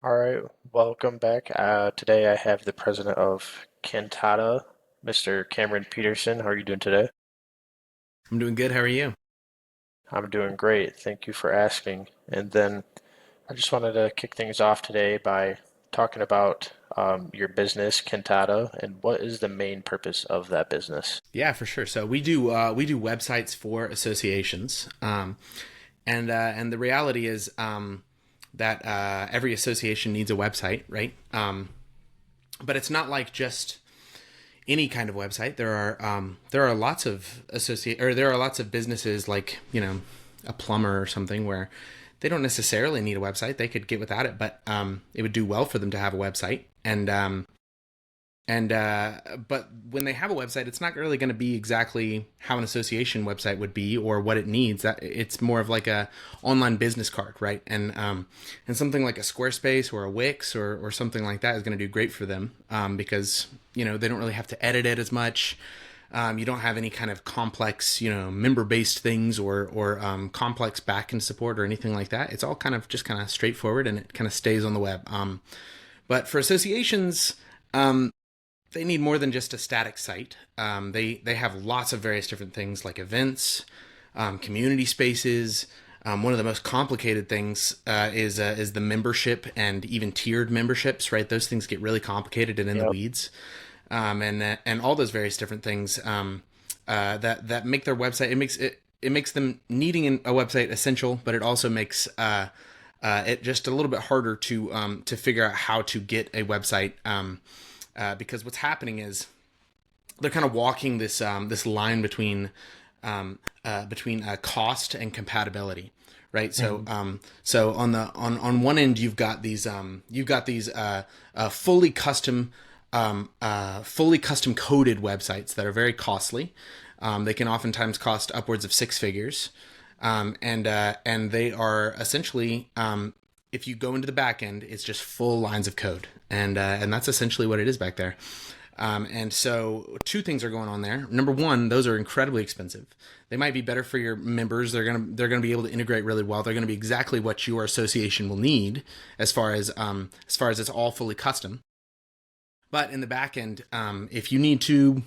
All right, welcome back. Today I have the president of Cantata, Mr. Cameron Peterson. How are you doing today? I'm doing good. How are you? I'm doing great. Thank you for asking. And then I just wanted to kick things off today by talking about your business, Cantata, and what is the main purpose of that business? Yeah, for sure. So we do websites for associations, and the reality is that every association needs a website, right? But it's not like just any kind of website. There are lots of there are lots of businesses like a plumber or something where they don't necessarily need a website. They could get without it, but it would do well for them to have a website. And but when they have a website, it's not really going to be exactly how an association website would be or what it needs. That it's more of like a online business card, right? And something like a Squarespace or a Wix or something like that is going to do great for them, because they don't really have to edit it as much. You don't have any kind of complex, member based things or complex backend support or anything like that. It's all kind of straightforward, and it kind of stays on the web. But for associations, they need more than just a static site. They have lots of various different things like events, community spaces. One of the most complicated things is the membership and even tiered memberships. Right, those things get really complicated and in the Yep. weeds, and all those various different things that make their website. It makes them needing a website essential, but it also makes it just a little bit harder to figure out how to get a website. Because what's happening is they're kind of walking this line between cost and compatibility, right? So Mhm. so on one end you've got these fully custom coded websites that are very costly. They can oftentimes cost upwards of six figures, and they are essentially, if you go into the back end, it's just full lines of code, and that's essentially what it is back there. And so two things are going on there. Number one, those are incredibly expensive. They might be better for your members. They're gonna be able to integrate really well. They're gonna be exactly what your association will need as far as it's all fully custom. But in the back end, if you need to,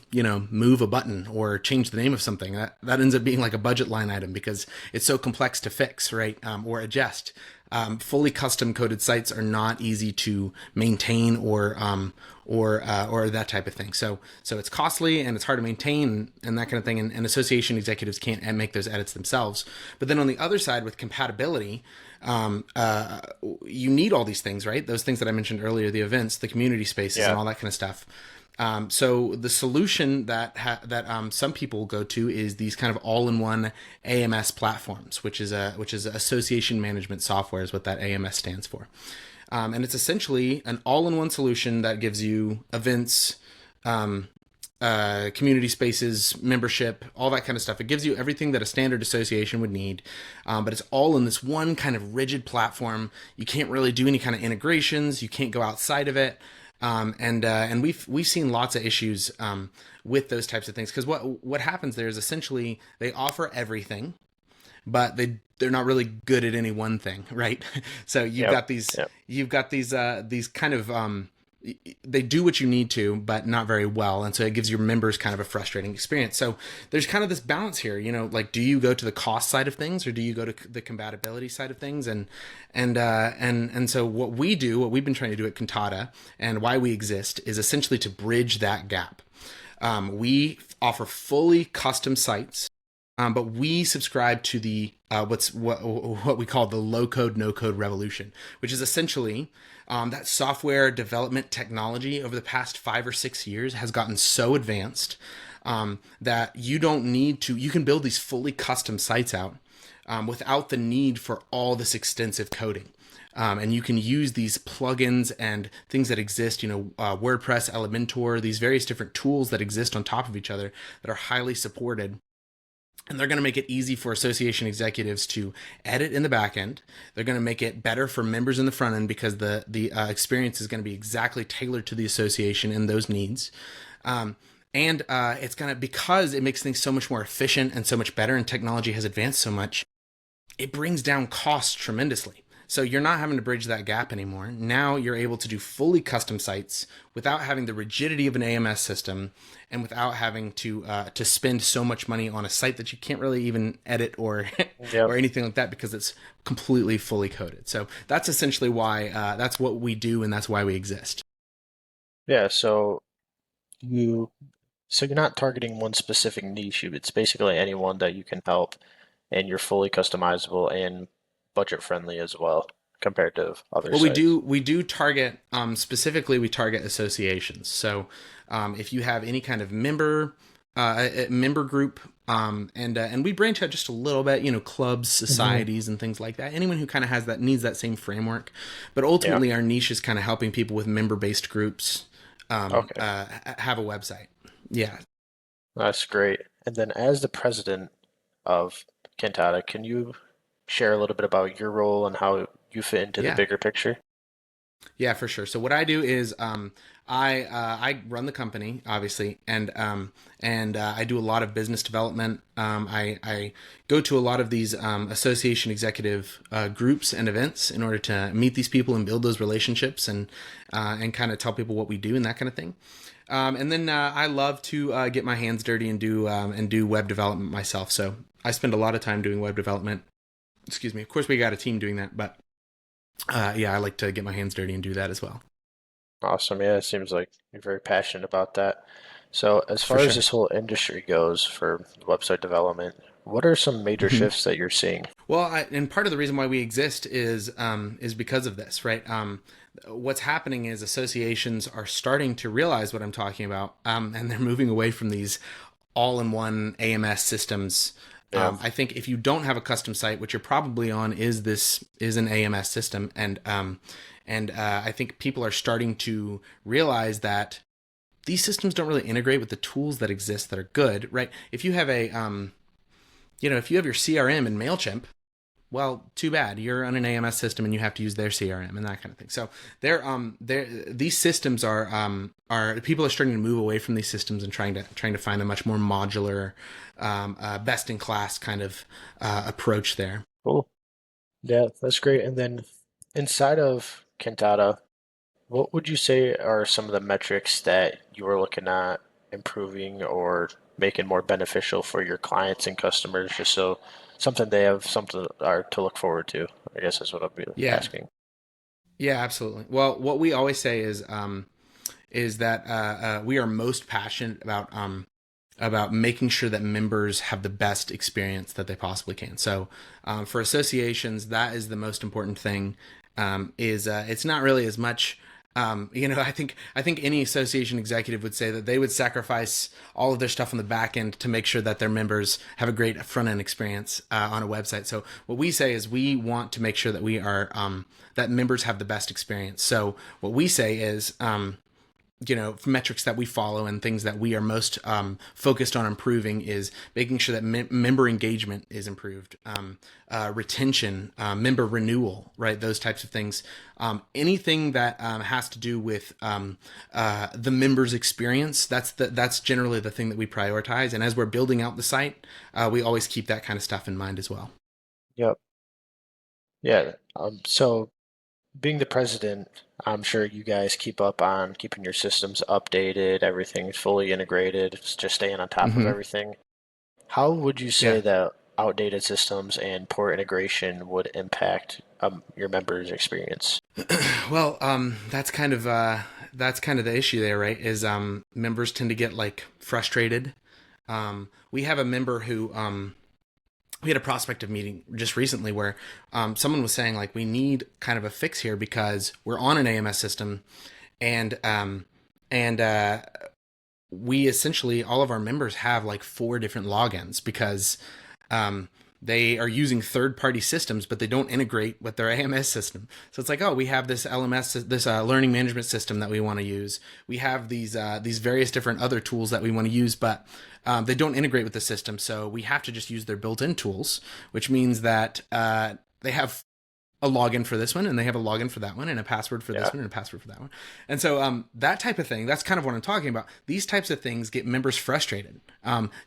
move a button or change the name of something, that ends up being like a budget line item because it's so complex to fix, right? Or adjust. Fully custom coded sites are not easy to maintain or that type of thing. So it's costly and it's hard to maintain and that kind of thing. And association executives can't make those edits themselves. But then on the other side, with compatibility, um, uh, you need all these things, right? Those things that I mentioned earlier, the events, the community spaces, and Yeah. all that kind of stuff. So the solution that some people go to is these kind of all-in-one AMS platforms, which is association management software, is what that AMS stands for. And it's essentially an all-in-one solution that gives you events, um, community spaces, membership, all that kind of stuff. It gives you everything that a standard association would need, but it's all in this one kind of rigid platform. You can't really do any kind of integrations. You can't go outside of it, and we've seen lots of issues with those types of things because what happens there is essentially they offer everything, but they're not really good at any one thing, right? So you've Yep. got these Yep. you've got these kind of they do what you need to, but not very well, and so it gives your members kind of a frustrating experience. So there's kind of this balance here, like do you go to the cost side of things or do you go to the compatibility side of things? And so what we've been trying to do at Cantata, and why we exist, is essentially to bridge that gap. We offer fully custom sites, but we subscribe to the what we call the low code no code revolution, which is essentially that software development technology over the past 5 or 6 years has gotten so advanced that you don't need to. You can build these fully custom sites out without the need for all this extensive coding. And you can use these plugins and things that exist, WordPress, Elementor, these various different tools that exist on top of each other that are highly supported, and they're going to make it easy for association executives to edit in the back end. They're going to make it better for members in the front end because the experience is going to be exactly tailored to the association and those needs. And it's going to, because it makes things so much more efficient and so much better, and technology has advanced so much, it brings down costs tremendously. So you're not having to bridge that gap anymore. Now you're able to do fully custom sites without having the rigidity of an AMS system and without having to spend so much money on a site that you can't really even edit or Yep. or anything like that because it's completely fully coded. So that's essentially why that's what we do and that's why we exist. Yeah, you so you're not targeting one specific niche. It's basically anyone that you can help, and you're fully customizable and budget friendly as well compared to other Well, sites. we do target specifically. We target associations. So if you have any kind of member group, and we branch out just a little bit. You know, clubs, Hmm. societies, and things like that. Anyone who kind of has that needs that same framework. But Yeah. ultimately, our niche is kind of helping people with member based groups Okay. have a website. Yeah, That's great. And then as the president of Cantata, can you share a little bit about your role and how you fit into the yeah. bigger picture? Yeah, for sure. So what I do is I run the company obviously, and I do a lot of business development. I go to a lot of these association executive groups and events in order to meet these people and build those relationships and kind of tell people what we do and that kind of thing. And then I love to get my hands dirty and do web development myself. So I spend a lot of time doing web development. Excuse me. Of course, we got a team doing that, but yeah, I like to get my hands dirty and do that as well. Awesome. Yeah, it seems like you're very passionate about that. So, as For far as sure. this whole industry goes for website development, what are some major Hmm. shifts that you're seeing? Well, and part of the reason why we exist is because of this, right? What's happening is associations are starting to realize what I'm talking about, and they're moving away from these all-in-one AMS systems. Yeah. I think if you don't have a custom site, what you're probably on is an AMS system, and I think people are starting to realize that these systems don't really integrate with the tools that exist that are good, right? If you have if you have your CRM in Mailchimp, well, too bad. You're on an AMS system and you have to use their CRM and that kind of thing. So these systems are people are starting to move away from these systems and trying to find a much more modular, best in class kind of approach there. Cool. Yeah, that's great. And then inside of Cantata, what would you say are some of the metrics that you are looking at improving or making more beneficial for your clients and customers, just so something they have something are to look forward to? I guess is what I'll be Yeah, asking. yeah, absolutely. Well, what we always say is that we are most passionate about making sure that members have the best experience that they possibly can. So, for associations, that is the most important thing. Is It's not really as much. I think any association executive would say that they would sacrifice all of their stuff on the back end to make sure that their members have a great front end experience on a website. So what we say is we want to make sure that we are that members have the best experience. So what we say is metrics that we follow and things that we are most focused on improving is making sure that member engagement is improved, retention, member renewal, right? Those types of things. Anything that has to do with the member's experience, that's generally the thing that we prioritize. And as we're building out the site, we always keep that kind of stuff in mind as well. Yep. Yeah. So being the president, I'm sure you guys keep up on keeping your systems updated, everything's fully integrated, it's just staying on top of Hmm. everything. How would you say Yeah. that outdated systems and poor integration would impact your members' experience? Well, that's kind of the issue there, right? Is members tend to get like frustrated. We have a member who we had a prospective meeting just recently where someone was saying like we need kind of a fix here because we're on an AMS system and and we essentially all of our members have like four different logins because um, they are using third-party systems, but they don't integrate with their AMS system. So it's like, oh, we have this LMS, this learning management system that we want to use. We have these various different other tools that we want to use, but they don't integrate with the system. So we have to just use their built-in tools, which means that they have a login for this one and they have a login for that one and a password for Yeah. this one and a password for that one. And so that type of thing, that's kind of what I'm talking about. These types of things get members frustrated.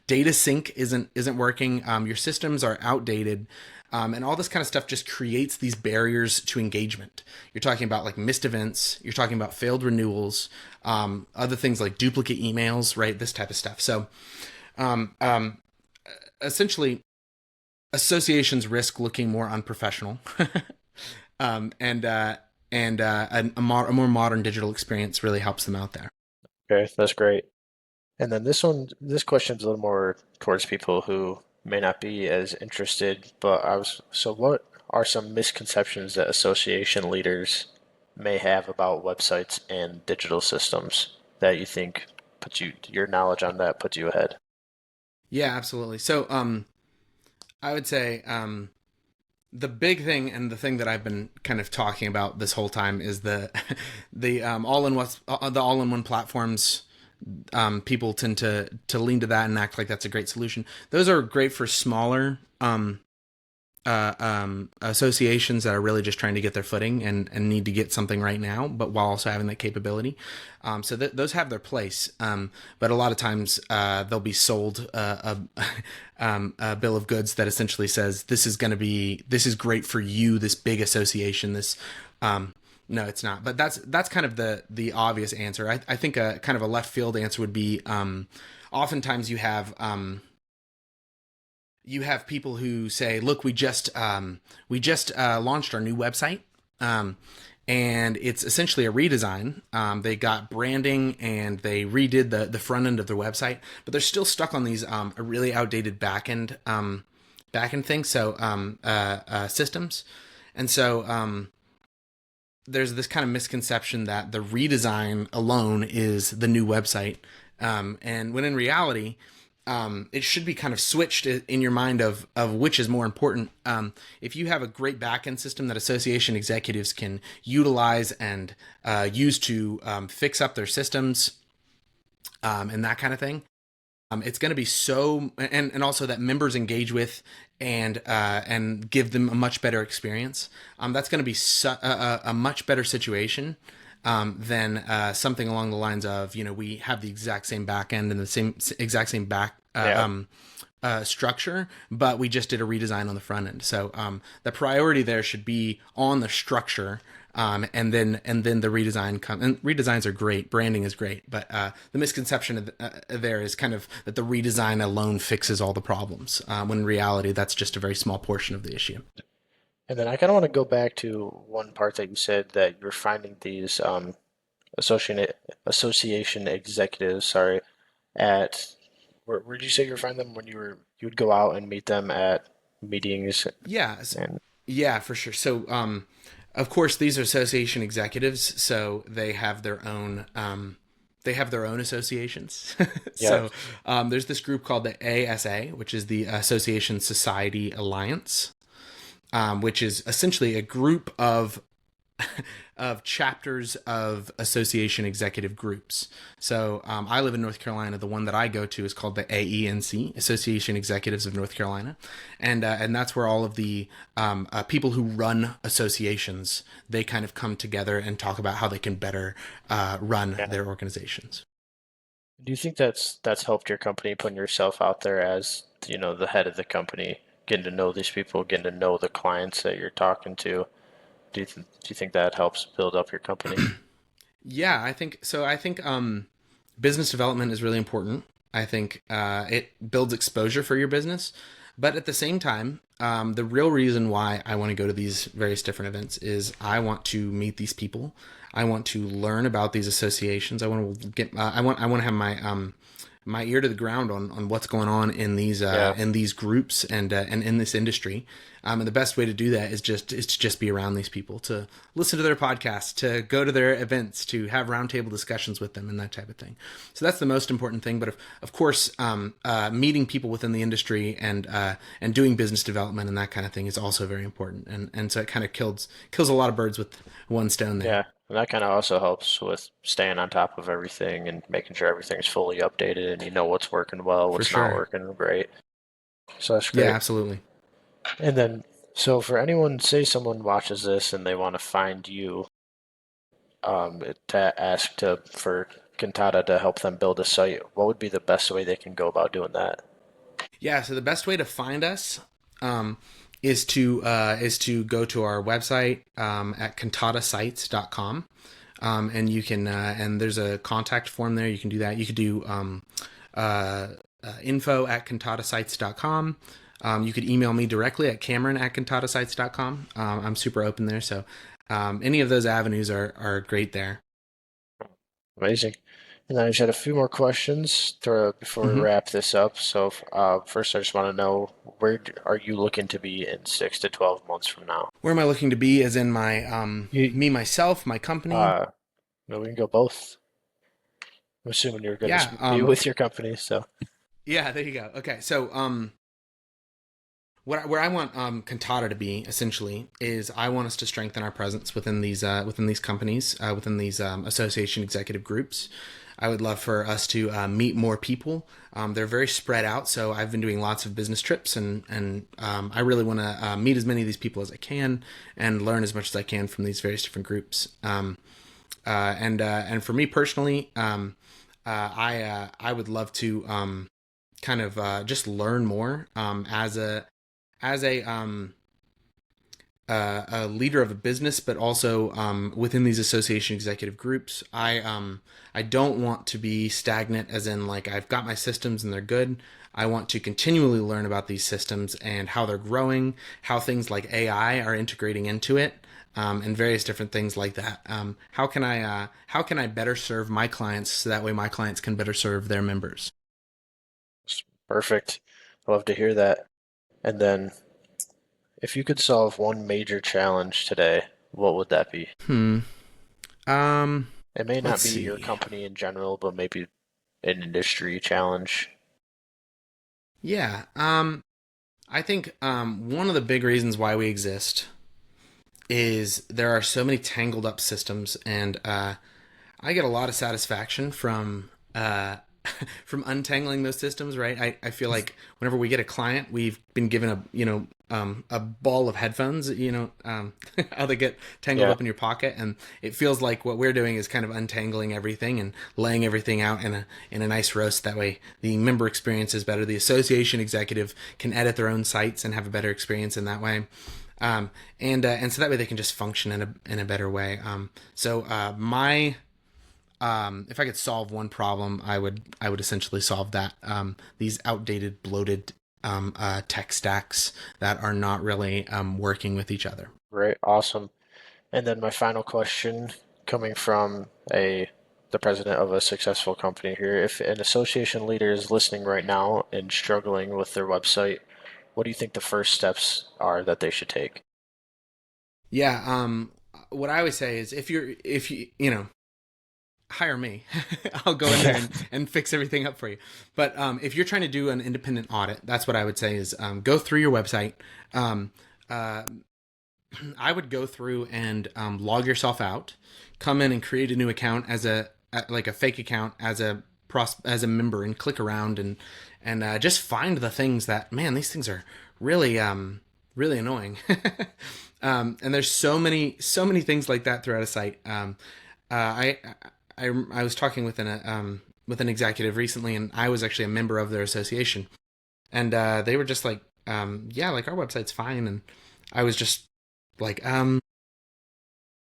Data sync isn't working. Your systems are outdated. And all this kind of stuff just creates these barriers to engagement. You're talking about like missed events, you're talking about failed renewals, other things like duplicate emails, right? This type of stuff. So um, um, essentially, associations risk looking more unprofessional, and a more modern digital experience really helps them out there. Okay, that's great. And then this question's a little more towards people who may not be as interested, but so what are some misconceptions that association leaders may have about websites and digital systems that you think your knowledge on that puts you ahead? Yeah, absolutely. So I would say the big thing and the thing that I've been kind of talking about this whole time is the the all in one platforms. People tend to lean to that and act like that's a great solution. Those are great for smaller associations that are really just trying to get their footing and need to get something right now, but while also having that capability. So those have their place. But a lot of times they'll be sold a bill of goods that essentially says this is great for you, this big association, this. No, it's not. But that's kind of the obvious answer. I think a kind of a left field answer would be oftentimes you have people who say, "Look, we just launched our new website, and it's essentially a redesign. They got branding and they redid the front end of their website, but they're still stuck on these a really outdated back end things, so systems, and so." There's this kind of misconception that the redesign alone is the new website, and when in reality, it should be kind of switched in your mind of which is more important. If you have a great backend system that association executives can utilize and use to fix up their systems and that kind of thing, it's going to be so, and also that members engage with and give them a much better experience. That's going to be a much better situation than something along the lines of, we have the exact same back end and the exact same back Yeah. structure, but we just did a redesign on the front end. So the priority there should be on the structure, and then the redesign come. And redesigns are great, branding is great, but the misconception there is kind of that the redesign alone fixes all the problems, when in reality that's just a very small portion of the issue. And then I kind of want to go back to one part that you said that you're finding these association executives, sorry, at where did you say you were finding them when you would go out and meet them at meetings Yeah, and yeah, for sure. So, of course, these are association executives, so they have their own associations. yeah, So, there's this group called the ASA, which is the Association Society Alliance, which is essentially a group of chapters of association executive groups. So I live in North Carolina. The one that I go to is called the AENC, Association Executives of North Carolina, and that's where all of the people who run associations, they kind of come together and talk about how they can better run yeah. their organizations. Do you think that's helped your company putting yourself out there as, the head of the company, getting to know these people, getting to know the clients that you're talking to? Do you think that helps build up your company? Yeah, I think so. I think business development is really important. I think it builds exposure for your business. But at the same time, the real reason why I want to go to these various different events is I want to meet these people. I want to learn about these associations. I want to get. I want to have my ear to the ground on what's going on Yeah, in these groups and in this industry. And the best way to do that is to just be around these people, to listen to their podcasts, to go to their events, to have roundtable discussions with them, and that type of thing. So that's the most important thing. But of course, meeting people within the industry and doing business development and that kind of thing is also very important. And so it kind of kills a lot of birds with one stone there. yeah. And that kind of also helps with staying on top of everything and making sure everything's fully updated and you know what's working well, For what's not sure. working great. So that's Yeah, great. absolutely. And then, so for anyone, say someone watches this and they want to find you, to ask for Cantata to help them build a site, what would be the best way they can go about doing that? Yeah, so the best way to find us, um, is to go to our website at cantatasites.com. And you can and there's a contact form there. You can do that. You could do info at cantatasites.com. You could email me directly at Cameron at cantatasites.com. I'm super open there, so any of those avenues are great there. Amazing. And then I just had a few more questions before we Mm-hmm. wrap this up. So, first, I just want to know are you looking to be in 6 to 12 months from now? Where am I looking to be? As in my You, me myself, my company. uh, no, we can go both. I'm assuming you're going Yeah. to be with your company, so Yeah. There you go. Okay. So where I want Cantata to be essentially is I want us to strengthen our presence within these companies, within these association executive groups. I would love for us to meet more people. They're very spread out, so I've been doing lots of business trips, and I really want to meet as many of these people as I can and learn as much as I can from these various different groups. And for me personally, I would love to kind of just learn more as a leader of a business, but also within these association executive groups. I don't want to be stagnant, as in like I've got my systems and they're good. I want to continually learn about these systems and how they're growing, how things like AI are integrating into it, and various different things like that. How can I better serve my clients so that way my clients can better serve their members? it's perfect. I love to hear that. And then, if you could solve one major challenge today, what would that be? Hmm. Um. It may Let's not be your see. company in general, but maybe an industry challenge. Yeah. I think one of the big reasons why we exist is there are so many tangled up systems, and I get a lot of satisfaction from from untangling those systems. Right, I feel like whenever we get a client, we've been given a ball of headphones. How they get tangled Yeah, up in your pocket, and it feels like what we're doing is kind of untangling everything and laying everything out in a nice roast. That way, the member experience is better. The association executive can edit their own sites and have a better experience in that way. And so that way they can just function in a better way. My if I could solve one problem, I would essentially solve that. These outdated, bloated tech stacks that are not really working with each other. great, awesome. And then my final question, coming from a the president of a successful company here, if an association leader is listening right now and struggling with their website, what do you think the first steps are that they should take? Yeah. What I always say is if you hire me, I'll go in there and fix everything up for you. But if you're trying to do an independent audit, that's what I would say is go through your website. Um, uh, I would go through and log yourself out, come in and create a new account as like a fake account as a member, and click around and just find the things that, man, these things are really really annoying. And there's so many things like that throughout a site. Uh, I, I was talking with an executive recently, and I was actually a member of their association, and they were just like, yeah, like our website's fine, and I was just like,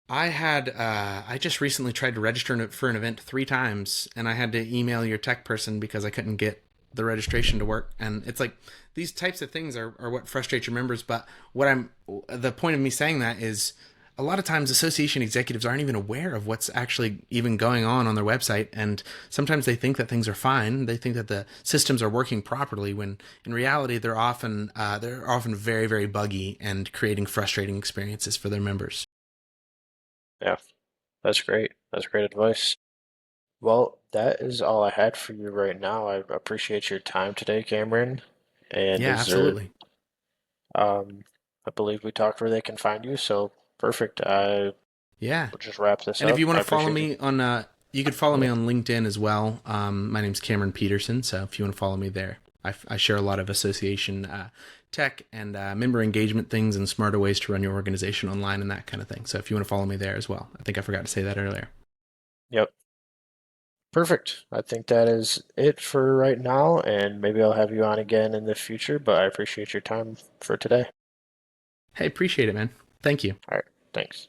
I just recently tried to register for an event 3 times, and I had to email your tech person because I couldn't get the registration to work. And it's like these types of things are what frustrate your members. But the point of me saying that is a lot of times association executives aren't even aware of what's actually even going on their website, and sometimes they think that things are fine. They think that the systems are working properly when in reality they're often very, very buggy and creating frustrating experiences for their members. Yeah, that's great. That's great advice. Well, that is all I had for you right now. I appreciate your time today, Cameron. And Yeah, is there, absolutely. um, I believe we talked where they can find you, so perfect. I Yeah. will just wrap this And if up. you want I to follow appreciate you. me on, you could follow me Yeah. on LinkedIn as well. My name's Cameron Peterson. So if you want to follow me there, I share a lot of association tech and member engagement things and smarter ways to run your organization online and that kind of thing. So if you want to follow me there as well, I think I forgot to say that earlier. Yep. Perfect. I think that is it for right now, and maybe I'll have you on again in the future, but I appreciate your time for today. Hey, appreciate it, man. Thank you. All right, thanks.